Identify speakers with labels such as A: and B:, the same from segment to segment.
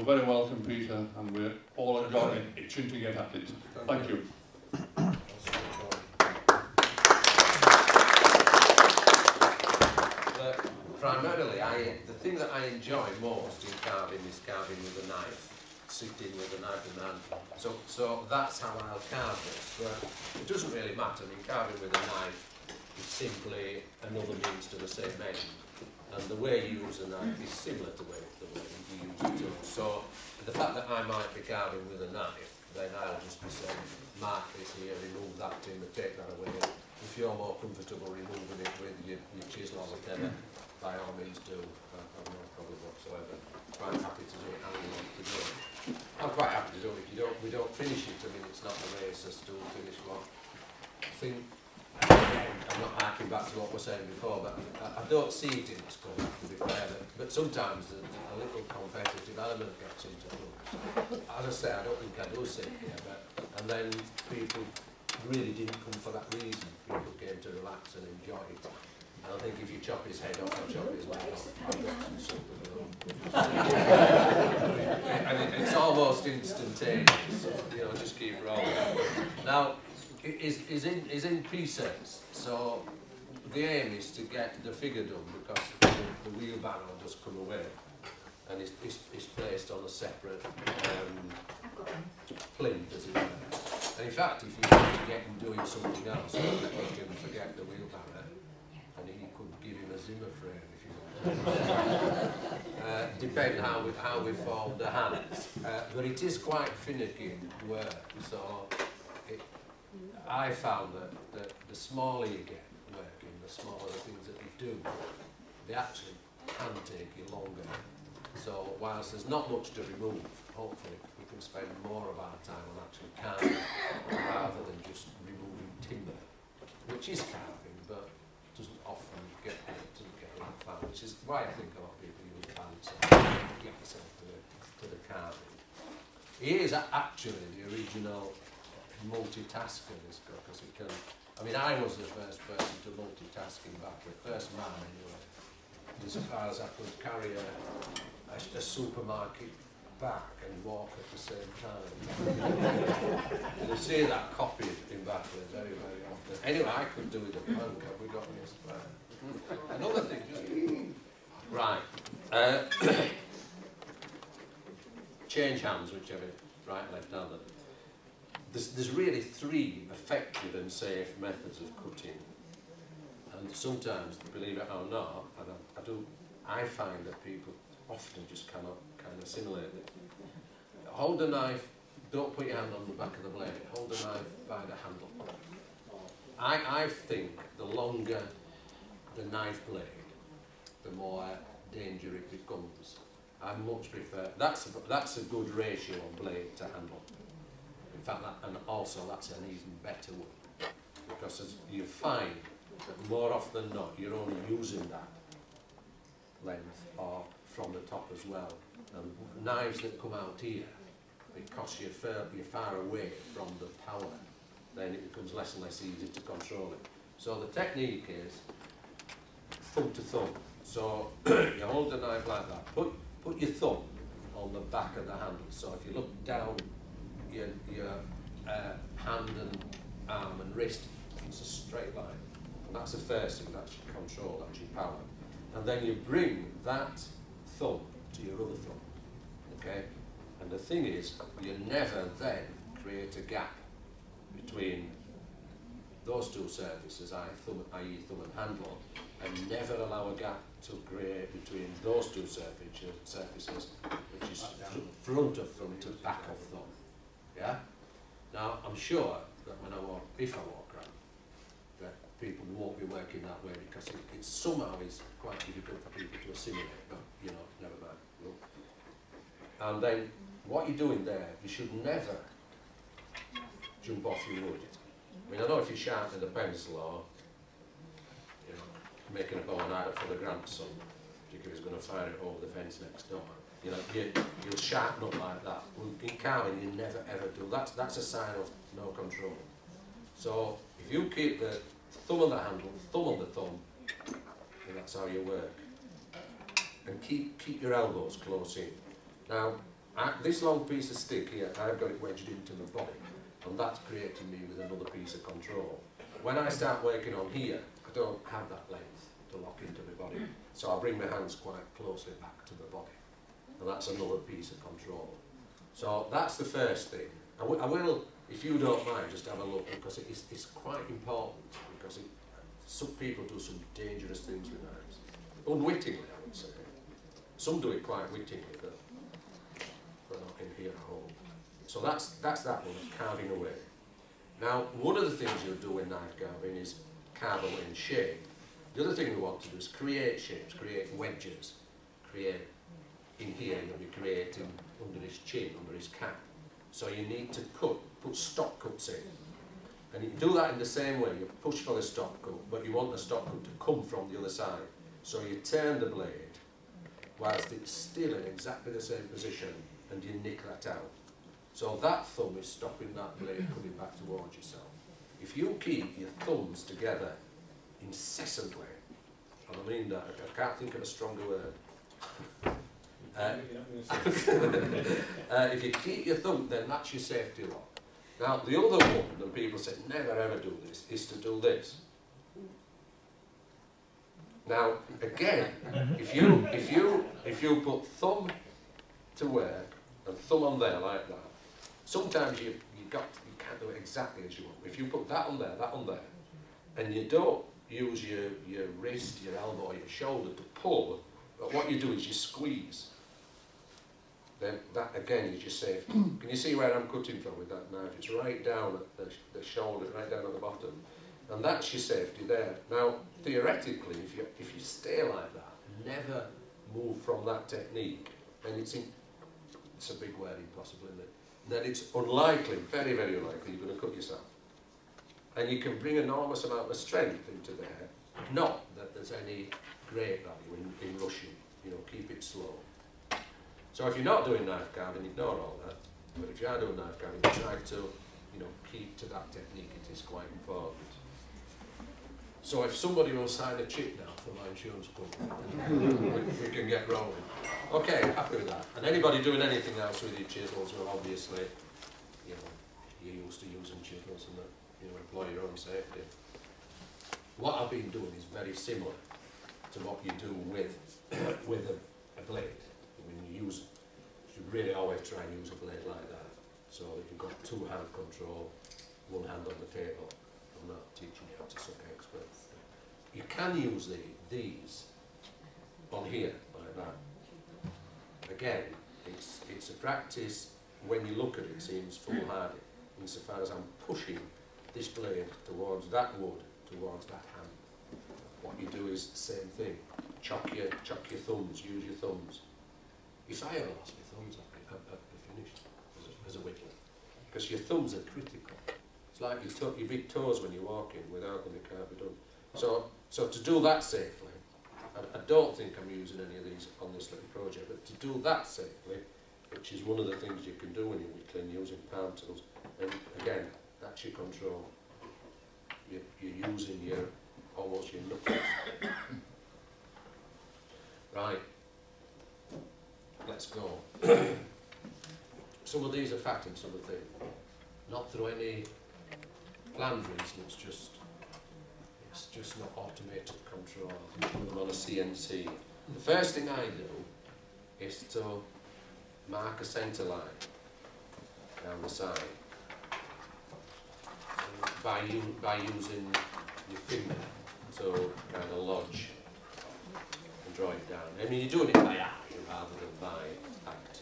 A: very welcome, Peter, and we're all enjoying itching to get at it. Thank you.
B: Primarily, the thing that I enjoy most in carving is carving with a knife, sitting with a knife in hand. So that's how I'll carve this. But it doesn't really matter. I mean, carving with a knife is simply another means to the same end. And the way you use a knife is similar to the way you use a tool. So the fact that I might be carving with a knife, then I'll just be saying, mark this here, remove that timber, take that away. If you're more comfortable removing it with your chisel or whatever, by all means do. I've no problem whatsoever. Quite happy to do it how you want to do it. I'm quite happy to do it if we don't finish it. I mean, it's not a race as to finish one. I think, again, I'm not harking back to what we were saying before, but I don't see it in this club, to be fair. But sometimes a little competitive element gets into clubs. As I say, I don't think I do see it here, and then people really didn't come for that reason. People came to relax and enjoy it. And I think if you chop his head off or chop his leg off, I've got some soup of it. And it's almost instantaneous, so, you know, just keep rolling. Now, is in presets, so the aim is to get the figure done because the wheelbarrow does come away and it's placed on a separate plinth, as it were. And in fact, if you want to get him doing something else, you can forget the wheelbarrow. And he could give him a Zimmer frame if you want. Depending how we form the hands. But it is quite finicky work, so I found that the smaller you get working, the smaller the things that you do, they actually can take you longer. So whilst there's not much to remove, hopefully we can spend more of our time on actually carving rather than just removing timber, which is carving, but doesn't often get that far, which is why I think a lot of people use pants and get yourself to the carving. He is actually the original multitasker, this guy, because he can. I mean, I was the first person to multitask in back, the first man anyway, as far as I could carry a supermarket back and walk at the same time. You'll see that copied in Batley very, very often. Anyway, I could do with a plank. Have we got this? Another thing, just right. Change hands, whichever, right and left handed. There's really three effective and safe methods of cutting. And sometimes, believe it or not, I find that people often just cannot kind of assimilate it. Hold the knife, don't put your hand on the back of the blade, hold the knife by the handle. I think the longer the knife blade, the more danger it becomes. I much prefer, that's a good ratio of blade to handle. In fact, and also that's an even better one. Because as you find that more often than not, you're only using that length or from the top as well. And knives that come out here, because you're far away from the power, then it becomes less and less easy to control it. So the technique is thumb to thumb. So you hold the knife like that. Put your thumb on the back of the handle. So if you look down your hand and arm and wrist, it's a straight line. And that's the first thing, that's your control, that's your power. And then you bring that thumb to your other thumb, okay? And the thing is, you never then create a gap between those two surfaces, i.e. thumb and handle, and never allow a gap to create between those two surfaces, which is front of thumb to back of thumb, yeah? Now, I'm sure that if I walk around, that people won't be working that way because it somehow is quite difficult for people to assimilate, but, you know, never mind. Look. And then, what you're doing there, you should never jump off your wood. I mean, I know if you're sharpening a pencil or, you know, making a bow and arrow for the grandson, particularly if he's going to fire it over the fence next door, you know, you'll sharpen up like that. Well, in carving, you never ever do. That's a sign of no control. So, if you keep the thumb on the handle, thumb on the thumb, and that's how you work. And keep your elbows close in. Now, This long piece of stick here, I've got it wedged into my body, and that's creating me with another piece of control. When I start working on here, I don't have that length to lock into my body, so I bring my hands quite closely back to the body, and that's another piece of control. So that's the first thing. I will, if you don't mind, just have a look, because it's quite important, because some people do some dangerous things with knives. Unwittingly, I would say. Some do it quite wittingly, but not in here at home. So that's that one, carving away. Now, one of the things you'll do in knife carving is carve away in shape. The other thing we want to do is create shapes, create wedges, create, in here you'll be creating under his chin, under his cap. So you need to put stop cuts in. And you do that in the same way, you push for the stop cut, but you want the stop cut to come from the other side. So you turn the blade whilst it's still in exactly the same position, and you nick that out. So that thumb is stopping that blade coming back towards yourself. If you keep your thumbs together incessantly, and I mean that, I can't think of a stronger word. If you keep your thumb, then that's your safety lock. Now, the other one, and people say, never ever do this, is to do this. Now, again, if you put thumb to work and thumb on there like that, sometimes you can't do it exactly as you want. If you put that on there, and you don't use your wrist, your elbow, or your shoulder to pull, but what you do is you squeeze. Then that again is your safety. Can you see where I'm cutting from with that knife? It's right down at the shoulder, right down at the bottom. And that's your safety there. Now, theoretically, if you stay like that, never move from that technique, then it's a big word, impossible, isn't it? Then it's unlikely, very, very unlikely, you're going to cut yourself. And you can bring enormous amount of strength into there, not that there's any great value in rushing, you know, keep it slow. So if you're not doing knife carving, ignore all that. But if you are doing knife carving, try to, you know, keep to that technique, it is quite important. So if somebody will sign a check now for my insurance company, we can get rolling. Okay, happy with that. And anybody doing anything else with your chisels, well, obviously, you know, you're used to using chisels and that, you know, employ your own safety. What I've been doing is very similar to what you do with a blade. When you should really always try and use a blade like that, so that you've got two-hand control, one hand on the table. I'm not teaching you how to suck eggs, but you can use these on here like that. Again, it's a practice. When you look at it, it seems foolhardy insofar as I'm pushing this blade towards that wood, towards that hand. What you do is the same thing. Chuck your thumbs, use your thumbs. If I ever lost my thumbs, I'd be finished as a whittler. Because your thumbs are critical. It's like your big toes when you're walking, without them it can't be done. So to do that safely, I don't think I'm using any of these on this little project, but to do that safely, which is one of the things you can do when you're whittling using palm tools, and again, that's your control. You're using almost your knuckles. Right. Let's go. Some of these are fat and some are thin. Not through any planned reason, it's just not automated control. I can put them on a CNC. The first thing I do is to mark a centre line down the side by using your finger to kind of lodge and draw it down. I mean, you're doing it by eye rather than by act.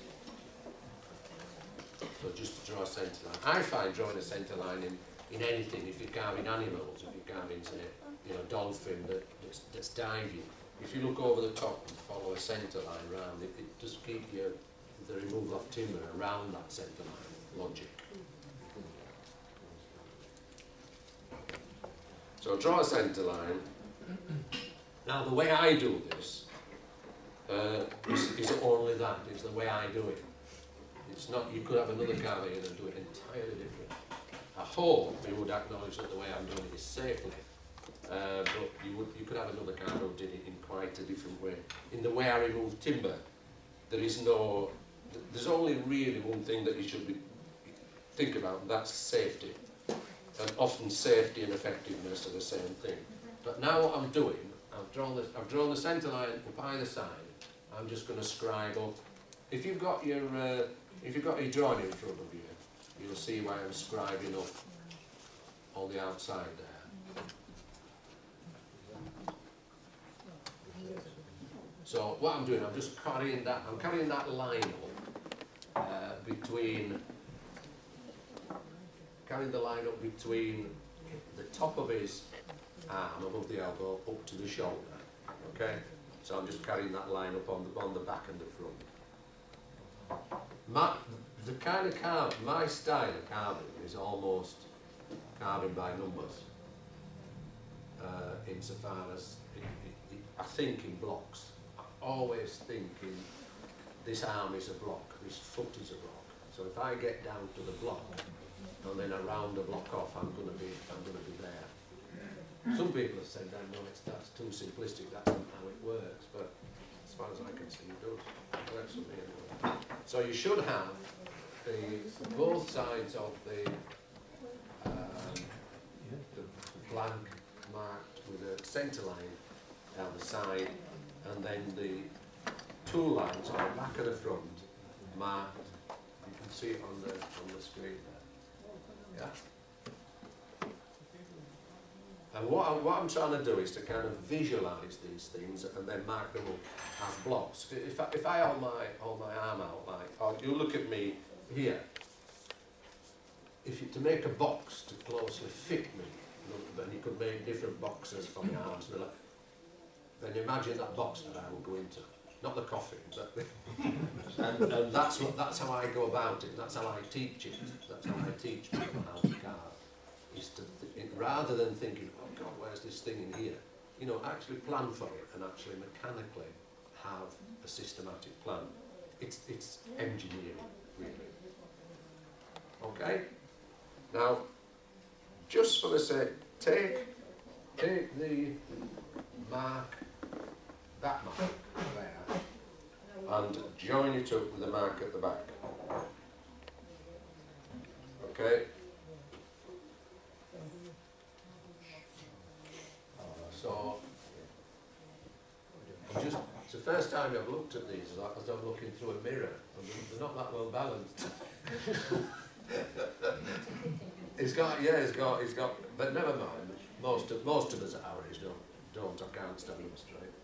B: So just to draw a centre line. I find drawing a centre line in anything, if you're carving animals, if you're carving, say, you know, dolphin that's diving, if you look over the top and follow a centre line round, it just keeps the removal of timber around that centre line logic. So draw a centre line. Now the way I do this is only that. It's the way I do it. It's not, you could have another carver here and do it entirely different. I hope you would acknowledge that the way I'm doing it is safely, but you could have another carver who did it in quite a different way. In the way I remove timber, there is no there's only really one thing that you should think about, and that's safety. And often safety and effectiveness are the same thing. But now what I'm doing, I've drawn the centre line up either side. I'm just going to scribe up. If you've got your drawing in front of you, you'll see why I'm scribing up on the outside there. So what I'm doing, I'm just carrying that line up carrying the line up between the top of his arm above the elbow up to the shoulder. Okay, so I'm just carrying that line up on the back and the front. The kind of my style of carving is almost carving by numbers. Insofar as I think in blocks. I always think in this arm is a block, this foot is a block. So if I get down to the block and then I round the block off, I'm going to be there. Some people have said, no, that's too simplistic, that's not how it works, but as far as I can see, it does. It works for me anyway. So you should have both sides of the blank marked with a centre line down the side, and then the two lines on the back and the front marked. You can see it on the screen there. Yeah. And what I'm trying to do is to kind of visualise these things and then mark them up as blocks. If I hold my arm out like, or you look at me here, to make a box to closely fit me, then you could make different boxes for my arms. Then imagine that box that I will go into, not the coffin, but and that's how I go about it. That's how I teach it. That's how I teach people how to carve. Is to rather than thinking, oh God, where's this thing in here? You know, actually plan for it and actually mechanically have a systematic plan. It's engineering, really. Okay. Now, just for the sake, take the mark, that mark there, and join it up with the mark at the back. Okay? So, it's the first time I've looked at these as I'm looking through a mirror, and they're not that well balanced. It's got, but never mind. Most of us at our age don't or can't stand them straight.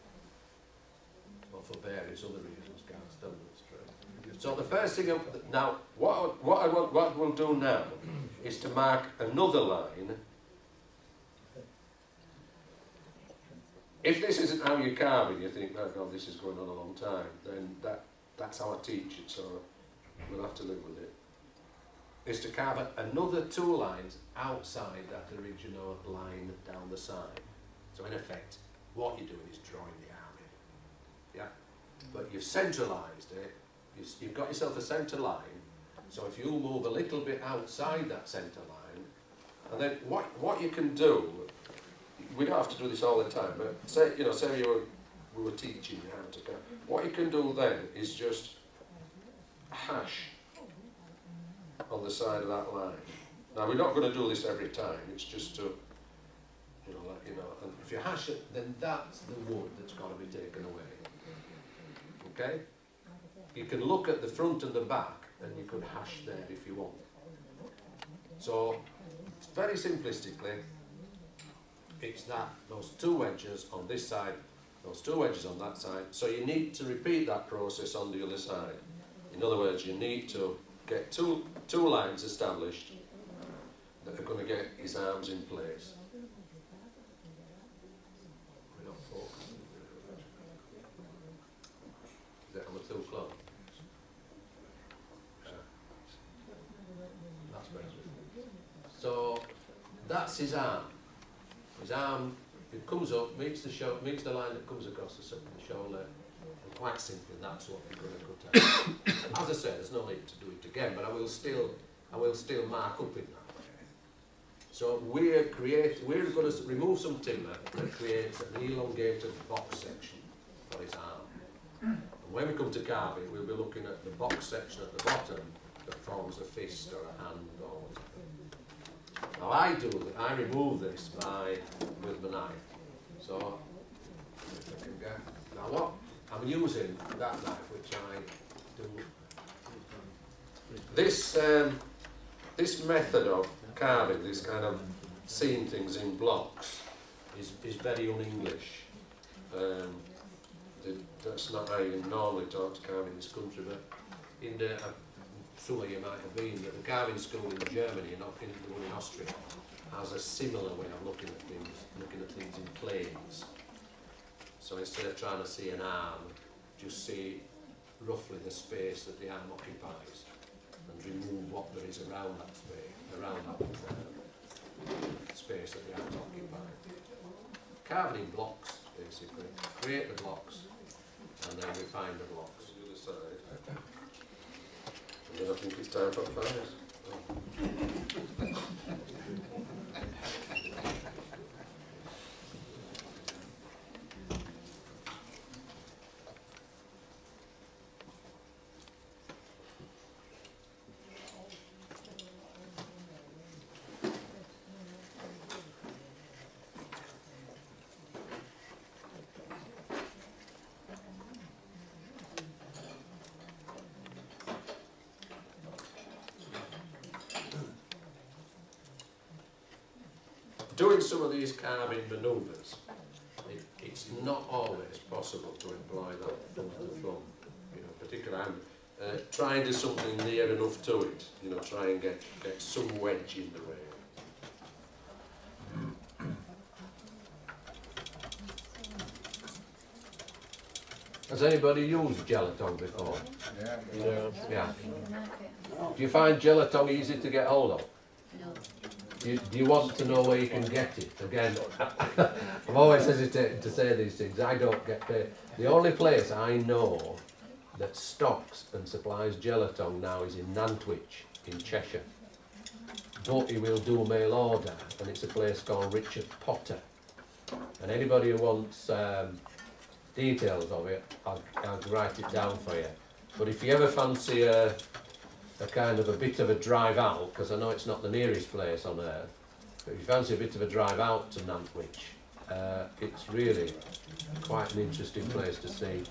B: Or for various other reasons can't stand them straight. So the first thing, now, what we'll do now is to mark another line. If this isn't how you carve it, you think, oh God, this is going on a long time, then that's how I teach it, so we'll have to live with it. Is to carve another two lines outside that original line down the side. So in effect, what you're doing is drawing the arm in. Yeah? But you've centralised it, you've got yourself a centre line, so if you move a little bit outside that centre line, and then what you can do, we don't have to do this all the time, but say we were teaching you how to carve. What you can do then is just hash on the side of that line. Now we're not going to do this every time, it's just to, and if you hash it, then that's the wood that's got to be taken away. Okay? You can look at the front and the back, and you could hash there if you want. So, very simplistically, it's those two wedges on this side, those two wedges on that side, so you need to repeat that process on the other side. In other words, you need to get two lines established that are going to get his arms in place. We're not focusing. Is that on too close? That's better. So that's his arm. His arm, it comes up, meets the line that comes across the shoulder, and quite simply, that's what we're going to cut out. As I said, there's no need to do it again, but I will still mark up in that way. So we're going to remove some timber that creates an elongated box section for his arm. And when we come to carving, we'll be looking at the box section at the bottom that forms a fist or a hand or something. Now I remove this with my knife. So if I can get, now what I'm using that knife, which I do. This method of carving, this kind of seeing things in blocks, is very un-English. That's not how you normally talk to carve in this country, but in some of you might have been, that the carving school in Germany, not in the one in Austria, has a similar way of looking at things in planes. So instead of trying to see an arm, just see roughly the space that the arm occupies, and remove what there is around that space, space that the arms occupy. Carving in blocks, basically. Create the blocks, and then refine the blocks. The other side. And then I think it's time for the fires. Doing some of these carving manoeuvres, it's not always possible to employ that thumb to thumb, you know, particularly try and do something near enough to it, you know, try and get some wedge in the way. Has anybody used gelatin before? Yeah. Do you find gelatin easy to get hold of?
C: No.
B: Do you want to know where you can get it? Again, I'm always hesitating to say these things. I don't get paid. The only place I know that stocks and supplies gelatin now is in Nantwich, in Cheshire. But he will do a mail order, and it's a place called Richard Potter. And anybody who wants details of it, I'll write it down for you. But if you ever fancy a kind of a bit of a drive out, because I know it's not the nearest place on earth, but if you fancy a bit of a drive out to Nantwich, it's really quite an interesting place to see.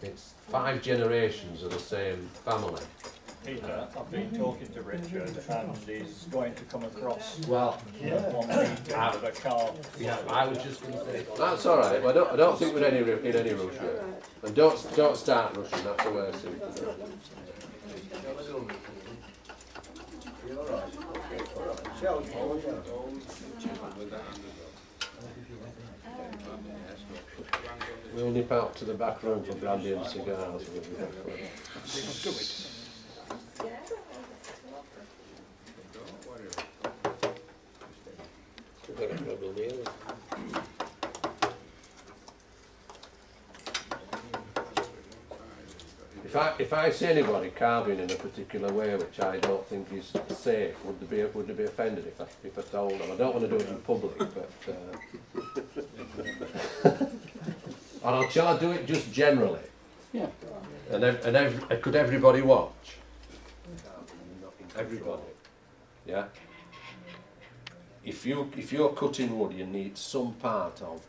B: It's 5 generations of the same family.
D: Peter, I've been talking to Richard and he's going to come across
B: Well,
D: one meeting with a carve.
B: yeah, I was just going to say that's all right. But I don't think we're in any rush here. And don't start rushing. That's the way I see it. We'll nip out to the back room for brandy and cigars. If I see anybody carving in a particular way which I don't think is safe, would they be offended if I told them? I don't want to do it in public, but and shall I do it just generally?
A: Yeah.
B: And could everybody watch? Everybody. Yeah. If you're cutting wood, you need some part of,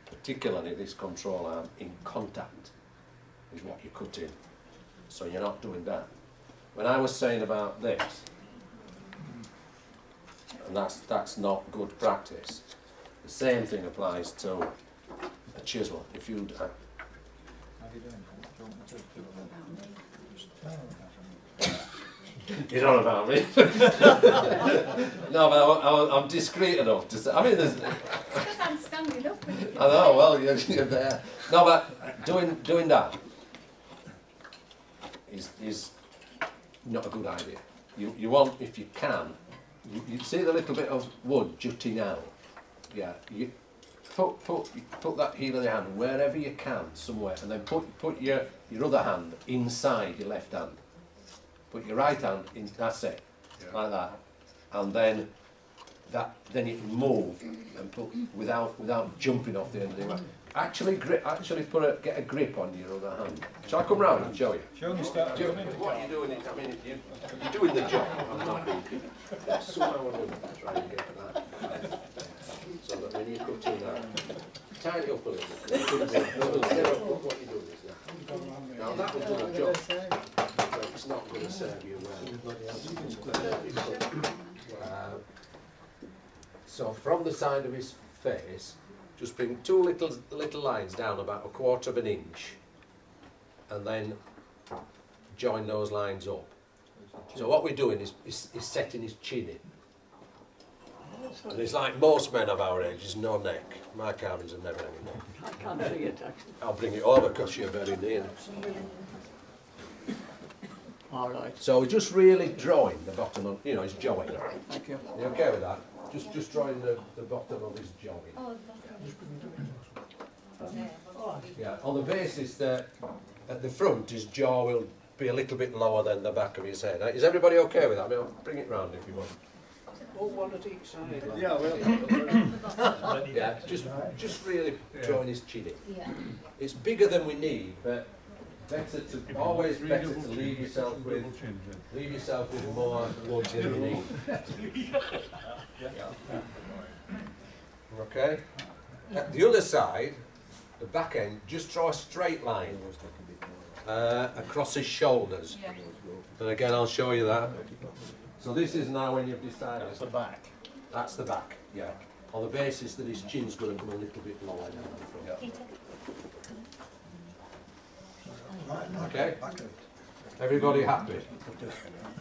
B: particularly this control arm, in contact with what you're cutting. So you're not doing that. When I was saying about this, and that's not good practice, the same thing applies to a chisel. If you
D: How are you doing?
B: You're not about me. No, but I'm discreet enough to say. I mean, there's.
C: Because I'm standing up.
B: I know. Well, you're there. No, but doing that is not a good idea. You want, if you can, you see the little bit of wood jutting out. Yeah. You put that heel of your hand wherever you can, somewhere, and then put your other hand inside your left hand. Put your right hand in. That's it, yeah. Like that, and then you can move and put without jumping off the end of the hand. Actually get a grip on your other hand. Shall I come round and show you?
D: Show me start
B: Joe,
D: coming to
B: what you're doing is, I mean, you're doing the job. I'm not doing it. Somehow or another, try and get that. So that when you cut in that, tighten it up a little bit. Instead of what you're doing is that. Now that will do the job, but it's not going to serve you well. So from the side of his face, just bring two little lines down about 1/4 of an inch, and then join those lines up. So what we're doing is setting his chin in. And it's like most men of our age, there's no neck. My carvings have never any neck.
E: I can't see it actually.
B: I'll bring it over because you're very near.
E: All right.
B: So we're just really drawing the bottom of, his jaw in.
E: Thank you.
B: You okay with that? Just drawing the bottom of his jaw in. Yeah, on the basis that at the front his jaw will be a little bit lower than the back of his head. Is everybody okay with that? I mean, I'll bring it round if you want.
E: Oh, one at each side.
D: Yeah, well.
B: Yeah, just really drawing his chin in.
C: Yeah.
B: It's bigger than we need, but always better to leave yourself with more wood than you need. Okay. At the other side, the back end, just draw a straight line across his shoulders. And again, I'll show you that. So this is now when you've decided.
D: That's the back.
B: That's the back, yeah. On the basis that his chin's going to come a little bit lower down the front. Okay? Everybody happy?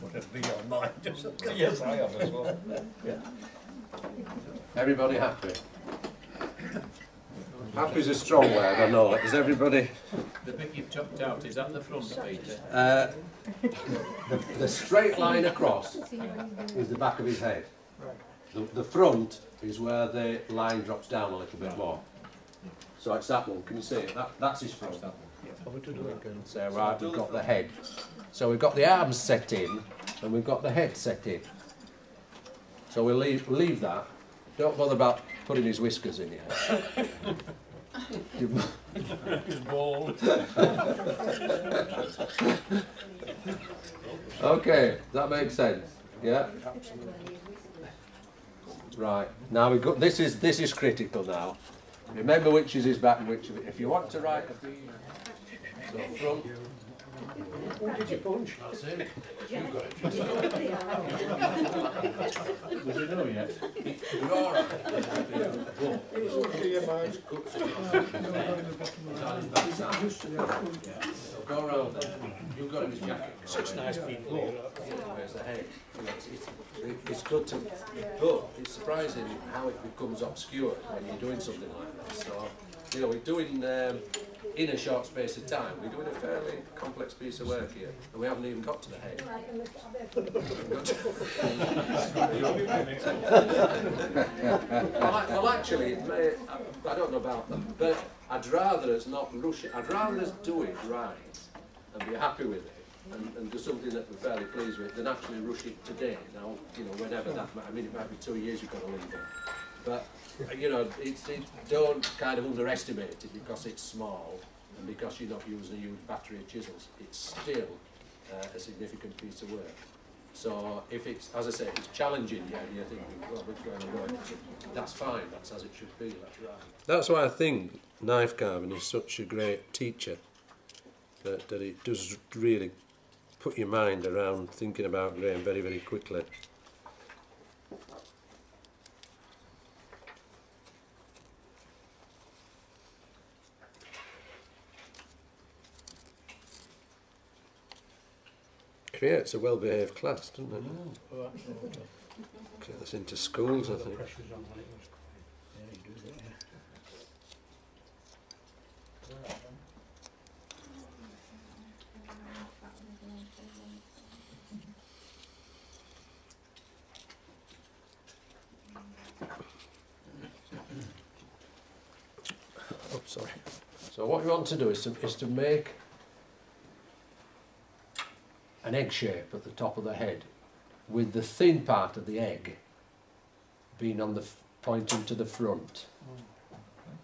D: Would it be on mine? Yes, I am as well.
B: Yeah. Everybody happy? Happy is a strong word, I know. Is everybody?
F: The bit you've chopped out, is that the front, Peter?
B: The straight line across is the back of his head. The front is where the line drops down a little bit more. So it's that one. Can you see it? That's his front. Over to the left and say, right, we've got the head. So we've got the arms set in, and we've got the head set in. So we'll leave that. Don't bother about putting his whiskers in here.
F: His bald.
B: Okay, that makes sense. Yeah. Right. Now we've got this is critical now. Remember which is his back and which of it. If you want to write a B, so front. Who did you punch? That's him. You got it.
F: Does he know yet?
B: You're all right. So go around there. You've got him his jacket.
F: Such nice people.
B: Where's the head? It's good to, but it's surprising how it becomes obscure when you're doing something like this. So, we're doing in a short space of time. We're doing a fairly complex piece of work here, and we haven't even got to the head. Well, actually, it may, I don't know about them, but I'd rather us not rush it. I'd rather us do it right and be happy with it. And do something that we're fairly pleased with, than actually rush it today. Now, whenever that. I mean, it might be 2 years you've got to leave it, but don't kind of underestimate it because it's small and because you're not using a huge battery of chisels. It's still a significant piece of work. So if it's, as I say, if it's challenging, you're thinking, well, which way am I going? That's fine. That's as it should be. That's right. That's why I think knife carving is such a great teacher. That it does really put your mind around thinking about grain very, very quickly. Creates a well-behaved class, doesn't it? Get this into schools, I think. Oh, sorry. So what you want to do is to make an egg shape at the top of the head, with the thin part of the egg being on the pointing to the front.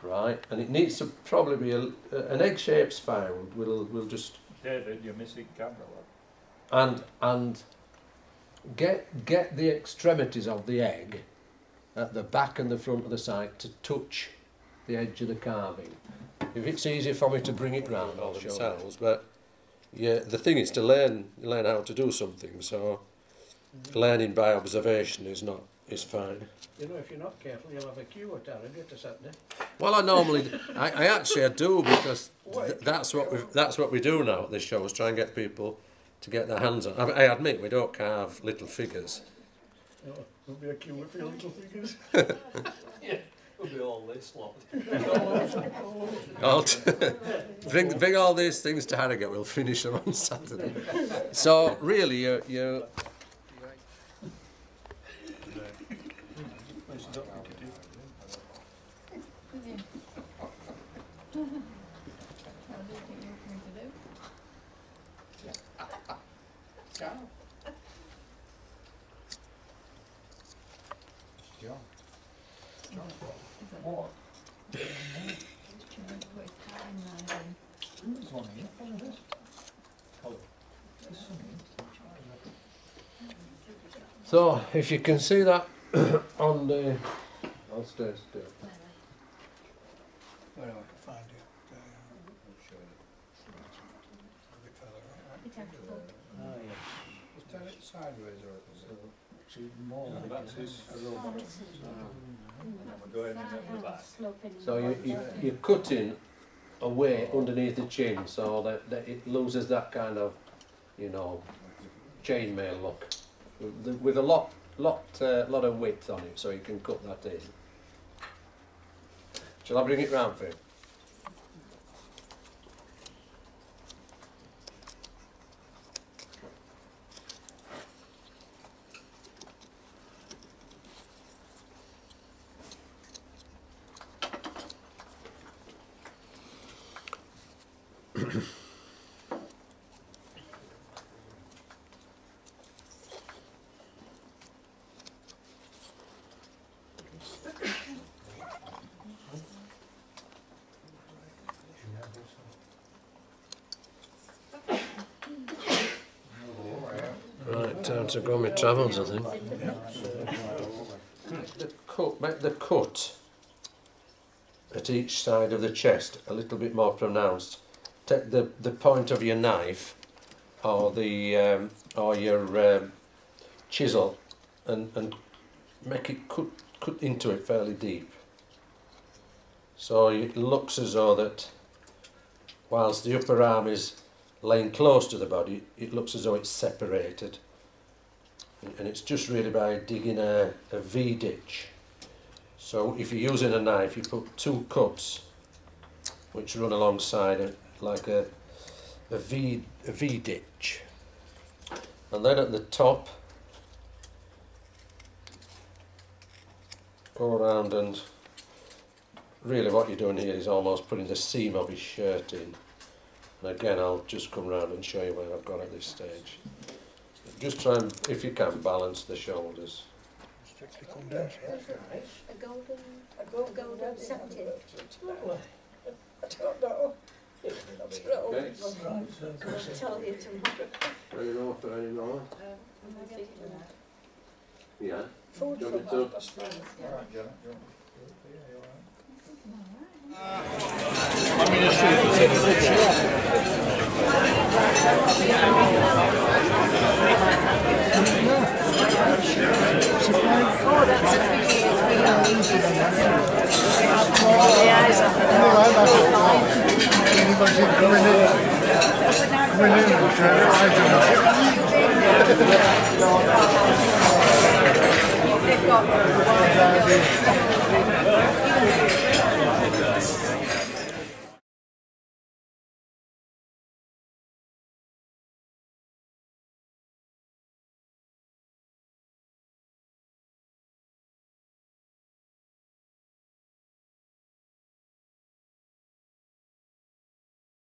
B: right? And it needs to probably be an egg shape's fine. We'll just
D: David, you're missing camera.
B: and get the extremities of the egg at the back and the front of the side to touch the edge of the carving. If it's easy for me to bring it round, I'll show themselves. But yeah, the thing is to learn how to do something. So learning by observation is fine.
G: You know, if you're not careful, you'll have a queue at Harrogate or Saturday.
B: Well, I actually do, because that's what we do now at this show, is try and get people to get their hands on. I admit we don't carve little figures.
G: No, there'll be a queue for your little figures.
D: Yeah, it'll be all this lot.
B: Bring all these things to Harrogate. We'll finish them on Saturday. So really, you. So, if you can see that on the... I'll stay still.
G: Where I can find it.
F: Just turn it sideways or more
D: No, that's his robot. And we're going in at the back.
B: So you're cutting away underneath the chin so that it loses that kind of, chainmail look. With a lot of width on it, so you can cut that in. Shall I bring it round for you? Right, time to go on my travels, I think. Make the cut at each side of the chest a little bit more pronounced. Take the point of your knife or the or your chisel and make it cut into it fairly deep. So it looks as though that whilst the upper arm is laying close to the body, it looks as though it's separated. And it's just really by digging a V ditch. So if you're using a knife, you put two cuts which run alongside it like a V ditch. And then at the top, go around, and really what you're doing here is almost putting the seam of his shirt in. And again, I'll just come round and show you where I've got at this stage. Just try and, if you can, balance the shoulders.
G: Strictly come down.
C: A golden satin.
E: I don't know.
B: Okay.
C: I'll tell you tomorrow.
B: Are you know for any more? Yeah.
E: Food
B: Do you
E: for
B: want me to-
E: that's fine.
D: All right, Janet, you want
F: Let me just see if there's any
C: They've got